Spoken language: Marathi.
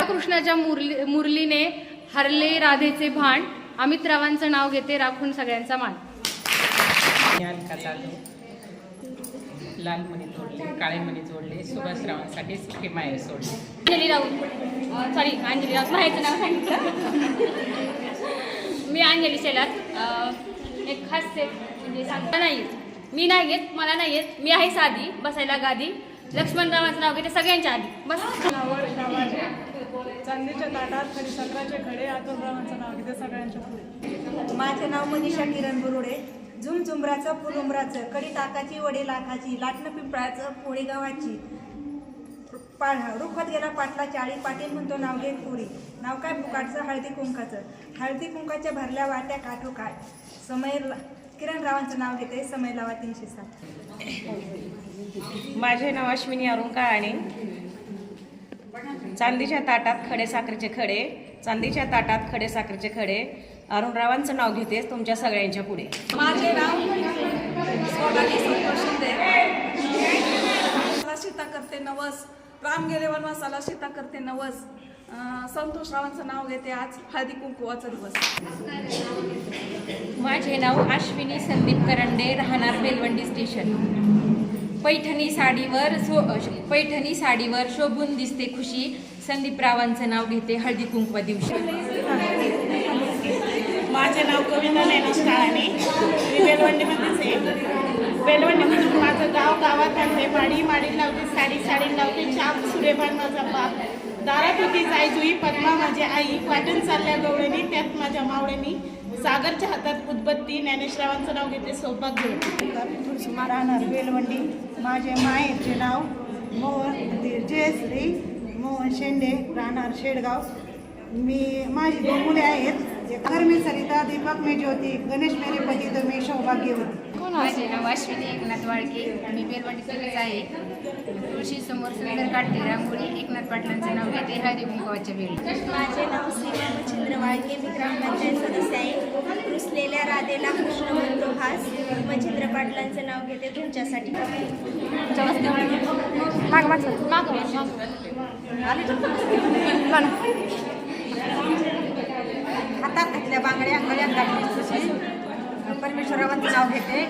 कृष्णाच्या मुरलीने हरले राधेचे भान. अमितरावांचं नाव घेते, राखून सगळ्यांचा मान. लाल मणी जोडले, काळे मणी जोडले, सुभाषरावांसाठी सुखी माहेर सोडले. अंजली राऊत, सॉरी अंजली राऊत, माहेरचं नाव सांगितलं. मी अंजली शेलार. एक हास्य म्हणजे सांगता नाही येत, मी नाही येत, मला नाही येत, मी आहे साधी, बसायला गादी. लक्ष्मणरावांचं नाव घेते सगळ्यांच्या आधी. बस. चांदीच्या ताटात खडीसाखराचे खडे, अतुलरावांचं नाव घेते सगळ्यांच्या पुढे. माझे नाव मनीषा किरण बुरुडे. झुमझुमराचं फुलुमराचं, कडी ताकाची वडे लाखाची, लाटणं पिंपळाचं पोळी गावाची. रुखत गेला पाटला चाळी, पाटील म्हणतो नाव घे पुरी. नाव काय फुकाटचं हळदी कुंकाचं, हळदी कुंकाच्या भरल्या वाट्या काठो काय. समय किरण रावांचं नाव घेते, समय लावा 307. माझे नाव अश्विनी अरुण काळाणे. चांदीच्या ताटात खडे साखरेचे खडे, चांदीच्या ताटात खडे साखरेचे खडे, अरुणरावांचं नाव घेते तुमच्या सगळ्यांच्या पुढे. माझे नाव सोनाली संतोष शिंदे. सीता करते नवस, राम गेले वनवासाला सीता करते नवस. संतोष रावांचं नाव घेते आज हळदी कुंकुवाचा दिवस. माझे नाव अश्विनी संदीप करंडे, राहणार बेलवंडी स्टेशन. पैठणी साडीवर शोभून दिसते खुशी, संदीपरावांचं नाव घेते हळदी कुंकवा दिवशी. माझे नाव कविता ज्ञानेश काळाणे. मी बेलवंडीमध्येच आहे. बेलवंडीमधून माझं गावात आणते माडी, माडी लावते साडी, साडी लावते चाप, सुरेबान माझा बाप. दारात होती जायजुई पद्मा माझी आई, वाटून चालल्या गवळणी त्यात माझ्या मावळणी. सागरच्या हातात उदबत्ती, ज्ञानेशरावांचं नाव घेते सौभाग्य. राहणार बेलवंडी. माझे माहेरचे नाव जयश्री मोहन शेंडे, राहणार शेडगाव. माझी 2 मुले आहेत. मी सरिता, दीपक मी ज्योती, गणेश मेरे पती तर मी सौभाग्यवती. माझे नाव अश्विनी एकनाथ वाळके. मी बेलवंडीतच आहे. तुळशी समोर सुंदर काढते रांगोळी, एकनाथ पाटलांचं नाव घेते हळदी कुंकवाच्या वेळी. माझे नाव सीमा मच्छिंद्र वाळके. मी ग्रामपंचायत सदस्य आहे. रुसलेल्या राधेला कृष्ण म्हणतो हास, मच्छिंद्र पाटलांचं नाव घेते तुमच्यासाठी. हातात घातल्या बांगड्या, गळ्यात घातली परमेश्वरावांचं नाव घेते